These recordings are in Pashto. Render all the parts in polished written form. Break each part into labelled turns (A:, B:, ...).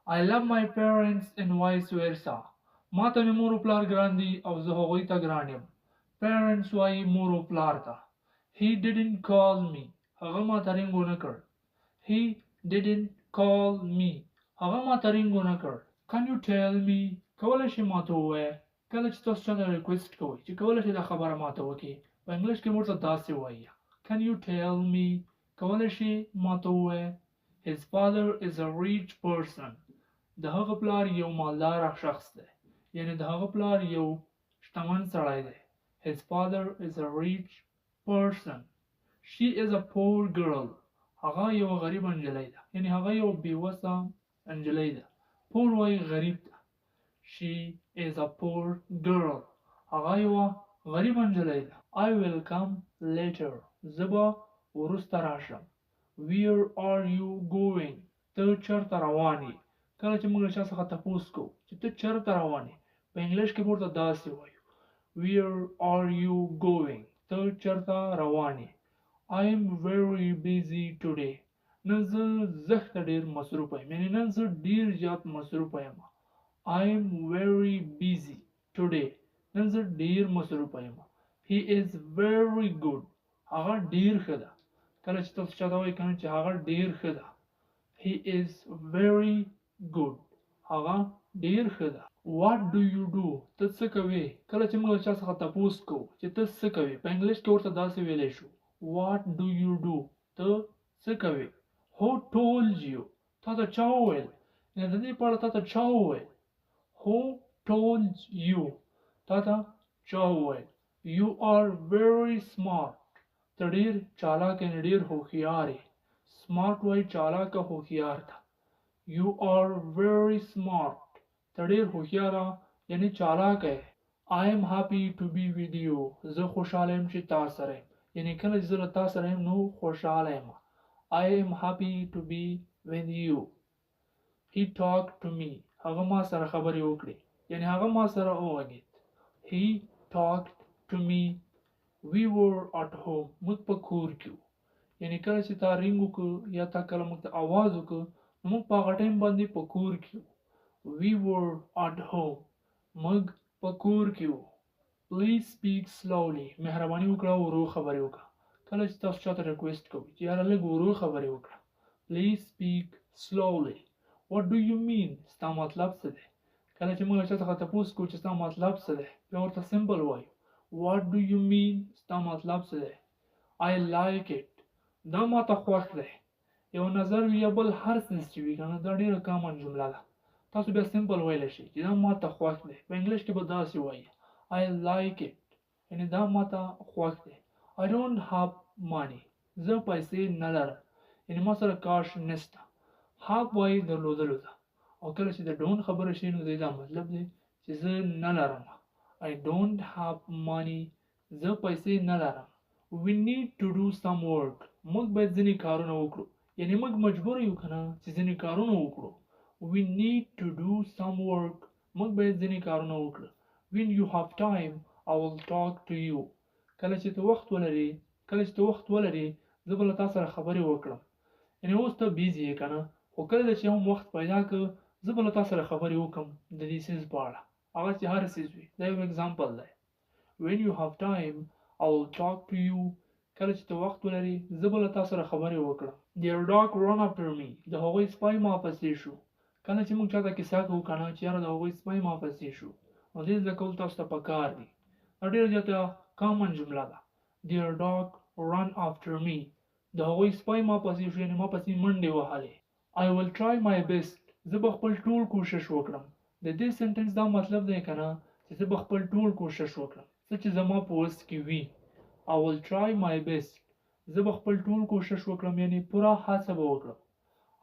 A: I love my parents and vice versa. ما ته مې مور او پلار ګران دي او زه هغوی ته ګران یم. Parents وایي مور او پلار ته. He didn't call me. هغه ما ته رینګ ونه کړ. He didn't call me. هغه ما ته رینګ ونه کړ. Can you tell me؟ کولی شي ما ته ووایې. کله چې تاسو چاته ریکویسټ کوئ چې کولی شي دا خبره ما ته وکړي په انګلیش کې ورته داسې وایي. Can you tell me؟ کولی شي ما ته ووایې. His father is a rich person. د هغه پلار یو مالدار شخص دی. یعنی د هغه پلار یو شتمن سړی دی. His father is a rich person. She is a poor girl. هغه یو غریب انجلی ده. یعنی هغه یو بیوسه انجلی ده. poor وایي غریب ده. She is a poor girl. هغه یو غریب انجلی ده. I will come later. زه به وروسته راشم. Where are you going؟ ته چېرته روان یې؟ کله چې موږ له چا څخه تپوس کوو چې ته چېرته روان یې په انګلیش کې به ورته داسې وایو. Where are you going؟ ته چېرته روان یې. I am very busy today. نن زه زښته ډېر مصروفه یم. یعنې نن زه ډېر زیات مصروفه یم. I am very busy today. نن زه ډېر مصروفه یم. He is very good. هغه ډېر ښه ده. کله چې تاسو چاته وایئ کنه چې هغه ډېر ښه ده. He is very good. هغه ډېر ښه ده. What do you do؟ ته څه کوې؟ کله چې موږ له چا څخه تپوس کوو چې ته څه کوې په انګلیش کې ورته داسې ویلی شو. What do you do؟ ته څه کوې؟ Who told you؟ تا ته چا وویل؟ یعنې د دې په اړه تا ته چا وویل؟ Who told you؟ تا ته چا وویل؟ You are very smart. ته ډېر چالاک یعنې ډېر هوښیار یې. smart وایي چالاکه هوښیار ته. You are very smart. ته ډېر هوښیاره یعنې چالاکه یې. I am happy to be with you. زه خوشحاله یم چې تا سره یم. یعنې کله چې زه له تا سره یم نو خوشحاله یم. I am happy to be with you. He talked to me. هغه ما سره خبرې وکړې. یعنې هغه ما سره وغږېد. He talked to me. We were at home. موږ په کور کې وو. یعنې کله چې تا رینګ وکړو یا تا کله موږ ته اواز وکړو نو موږ په هغه ټایم باندې په کور کې وو. We were at home. موږ په کور کې وو. Please speak slowly. مهرباني وکړه ورو خبرې وکړه. کله چې تاسو چاته ریکویسټ کوئ چې یاره لږ ورو خبرې وکړه. Please speak slowly. What do you mean؟ ستا مطلب څه دی؟ کله چې موږ له چا څخه تپوس کوو چې ستا مطلب څه دی بیا ورته سمپل وایو. What do you mean؟ ستا مطلب څه دی؟ I like it. دا ماته خوښ دی. یو نظر وي یا بل هر څه چې وي که نه دا ډېره کامن جمله ده. تاسو بیا سمپل ویلی شئ چې دا ماته خوښ دی. په انګلیش کې به داسې وایي I like it. یعنې دا ماته خوښ دی. I don't have money. زه پیسې نه لرم. یعنې ما سره کاش نشته. have وایي درلودلو ته. او کله چې د don't خبره شي نو دا مطلب دی چې زه نه لرم. I don't have money. زه پیسې نه لرم. We need to do some work. موږ باید ځینې کارونه وکړو. یعنې موږ مجبور یو که نه چې ځینې کارونه وکړو. We need to do some work. موږ باید ځینې کارونه وکړو. When you have time, I will talk to you. کله چې ته وخت ولرې زه به له تا سره خبرې وکړم. یعنې اوس ته بیزي یې که نه خو کله چې هم وخت پیدا کړ زه به له تا سره خبرې وکړم د دې څیز په اړه. هغه چې هر څیز وي. دا یو اګزامپل دی. When you have time, I will talk to you. کله چې ته وخت ولرې زه به له تا سره خبرې وکړم. Their dog ran after me. د هغوی سپی ما پسې شو. کله چې موږ چاته کیسه کوو که نه چې یاره د هغوی سپی ما پسې شو نو دې زده کول تاسو ته پکار دي. دا ډېره زیاته کامن جمله ده. Their dog ran after me. د هغوی سپی ما پسې شو یعنې ما پسې منډې وهلې. I will try my best. زه به خپل ټول کوشش وکړم. د دې سنټنس دا مطلب دی که نه چې زه به خپل ټول کوشش وکړم. څه چې زما په وس کې وي. I will try my best. زه به خپل ټول کوشش وکړم یعنې پوره هڅه به وکړم.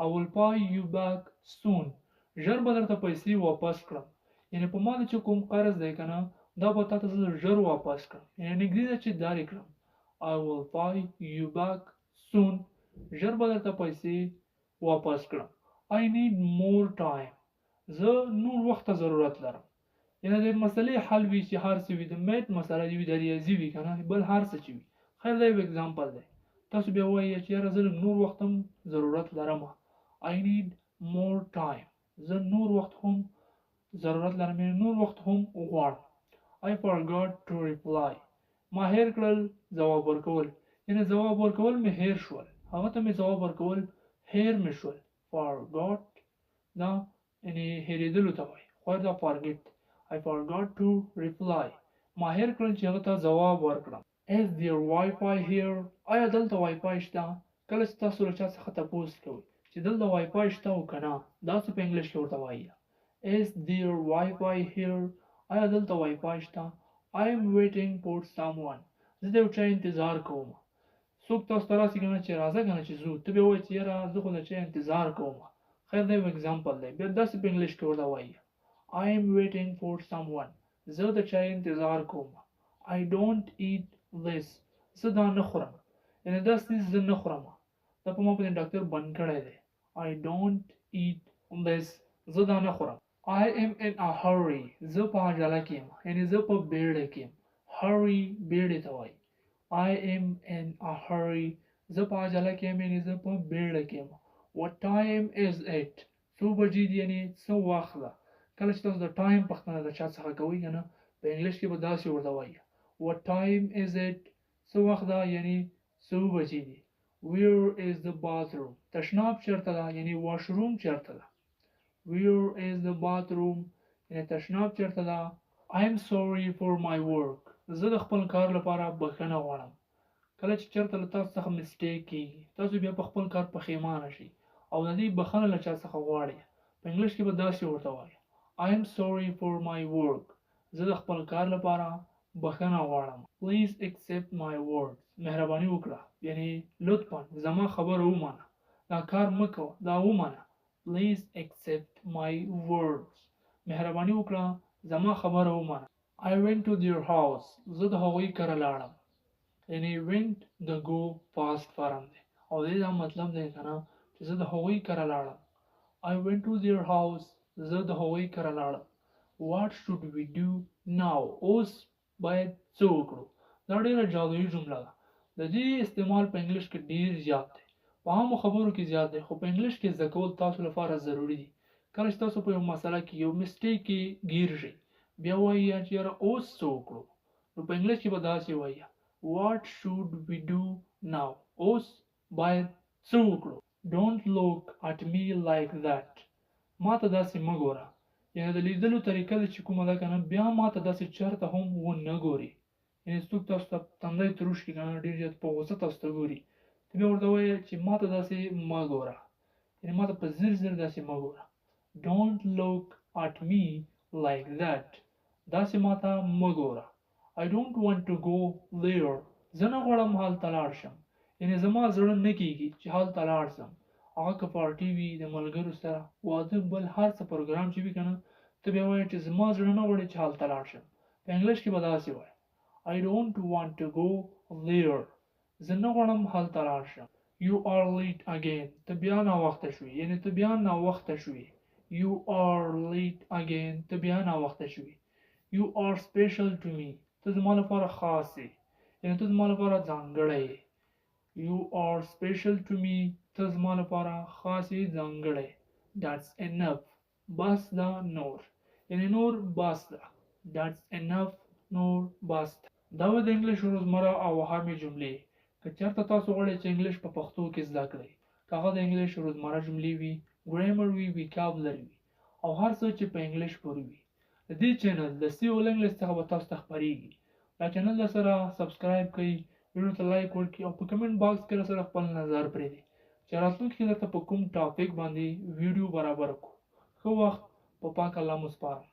A: I will pay you back soon. ژر به درته پیسې واپس کړم. یعنې په ما چې کوم قرض دی که نه دا به تا ته زه ژر واپس کړم. یعنې نږدې ده چې دارې کړم. I will pay you back soon. ژر به درته پیسې واپس کړم. I need more time. زه نور وخت ته ضرورت لرم. یعنې د مسلې حل وي چې هر څه وي د میت مسله وي د ریاضي وي که نه بل هر څه چې وي. خیر دا یو اګزامپل دی. تاسو بیا وایئ چې یاره زه لږ نور وخت هم ضرورت لرم. I need more time. زه نور وخت هم ضرورت لرم یعنی نور وخت هم غواړم. I forgot to reply. ما هیر کړل ځواب ورکول یعنی ځواب ورکول مې هیر شول هغه ته مې ځواب ورکول هیر مې شول. forgot دا یعنی هیریدلو ته وایي خو دا forget. I forgot to reply. ما هیر کړل چې هغه ته ځواب ورکړم. Is there Wi-Fi here? آیا دلته وای فای شته؟ کله چې تاسو له چا څخه تپوس کوئ چې دلته وای فای شته او که نه داسې په انګلیش کې ورته وایي Is there Wi-Fi here? آیا دلته وای فای شته؟ I am waiting for someone. زه د یو چا انتظار کوم. څوک تاسو ته راسي کنه چې راځه کنه چې ځو ته به وایې چې یاره زه خو د چا انتظار کوم. خیر دا یو اگزامپل دی. بیا داسې په انګلیش کې ورته وایي I am waiting for someone. زه د چا انتظار کوم. I don't eat this. زه دا نه خورم یعنی دا څیز زه نه خورم. دا په ما باندې ډاکټر بند کړی دی. I don't eat this. زه دا نه خورم. I am in a hurry. زه په عجله کې یم یعنی زه په بیړه کې یم. hurry بیړې ته وایي. I am in a hurry. زه په عجله کې یم یعنی زه په بیړه کې یم. What time is it? څو بجې دي یعنی څه وخت ده. کله چې تاسو د ټایم پوښتنه د چا څخه کوئ که نه په انګلیش کې به داسې ورته وایي What time is it? څه وخت ده یعنی څو بجې دي. Where is the bathroom? تشناب چیرته ده یعنی واشروم چیرته ده. Where is the bathroom? یعنی تشناب چیرته ده. I am sorry for my work. زه د خپل کار لپاره بخښنه غواړم. کله چې چیرته له تاسو څخه مسټیک کیږي تاسو بیا په خپل کار پښیمانه شئ او د دې بخښنه له چا څخه غواړئ په انګلیش کې به داسې ورته وایي I am sorry for my work. زه د خپل کار لپاره بخښنه غواړم. Please accept my words. مهرباني وکړه یعنی لطفا زما خبره ومنه. دا کار مه کوه دا ومنه. Please accept my words. مهرباني وکړه زما خبره ومنه. I went to their house. زه د هغوی کره لاړم یعنی went د go past form دی او دې دا مطلب دی که نه چې زه د هغوی کره لاړم. I went to their house. زه د هغوی کره لاړم. What should we do now? اوس باید څه وکړو. دا ډیره جادویي جمله ده. د دې استعمال په انګلیش کې ډیر زیات دی. په عامو خبرو کې زیات دی خو په انګلیش کې زده کول تاسو لپاره ضروری دي. کله چې تاسو په یو مسله کې یو مسټیک کې ګیر شئ بیا وایي چې یاره اوس څه وکړو نو په انګلیش کې به داسې وایي What should we do now? اوس باید څه وکړو. Don't look at me like that. ما ته داسې مه ګوره یعنی د لیدلو طریقه چې کومه ده که نه بیا ما ته داسې چېرته هم ونه ګوري یعنی څوک تاسو ته تندی تروش کړي که نه ډېر زیات په غوسه تاسو ته ګوري ته بیا ورته وایې چې ما ته داسې مه ګوره یعنی ما ته په ځیر ځیر داسې مه ګوره. Don't look at me like that. داسې ما ته مه ګوره. I don't want to go there. زه نه غواړم هلته لاړ شم یعنی زما زړه نه کېږي چې هلته لاړ شم. هغه که پارټي وي د ملګرو سره واده بل هر څه پروګرام چې وي که نه ته بیا وایې چې زما زړه نه غواړي چې هلته لاړ شم. په انګلیش کې به داسې وایي I don't want to go there. زه نه غواړم هلته لاړ شم. You are late again. ته بیا ناوخته شوې یعنی ته بیا ناوخته شوې. You are late again. ته بیا ناوخته شوې. You are special to me. ته زما لپاره خاص یې یعنی ته زما لپاره ځانګړی یې. You are special to me. ته زما لپاره خاص یې ځانګړی. That's enough. بس دا نور یعنی نور بس ده. That's enough. نور بس ده. دا و د انګلیش روزمره او عامې جملې. که چېرته تاسو غواړئ چې انګلیش په پښتو کې زده کړئ که هغه د انګلیش روزمره جملې وي ګرامر وي ویکابلري وي او هر څه چې په انګلیش پورې وي. د دې چینل د سی اول انګلیش څخه به تاسو ته خپرېږي. دا چینل در سره سبسکرایب کړئ ویډیو ته لایک ورکړئ او په کمنټ باکس کې در سره خپل نظر پرېږدئ چې راتلونکي کې درته په کوم ټاپک باندې ویډیو برابر کړو. ښه وخت په پاک الله مو سپارم.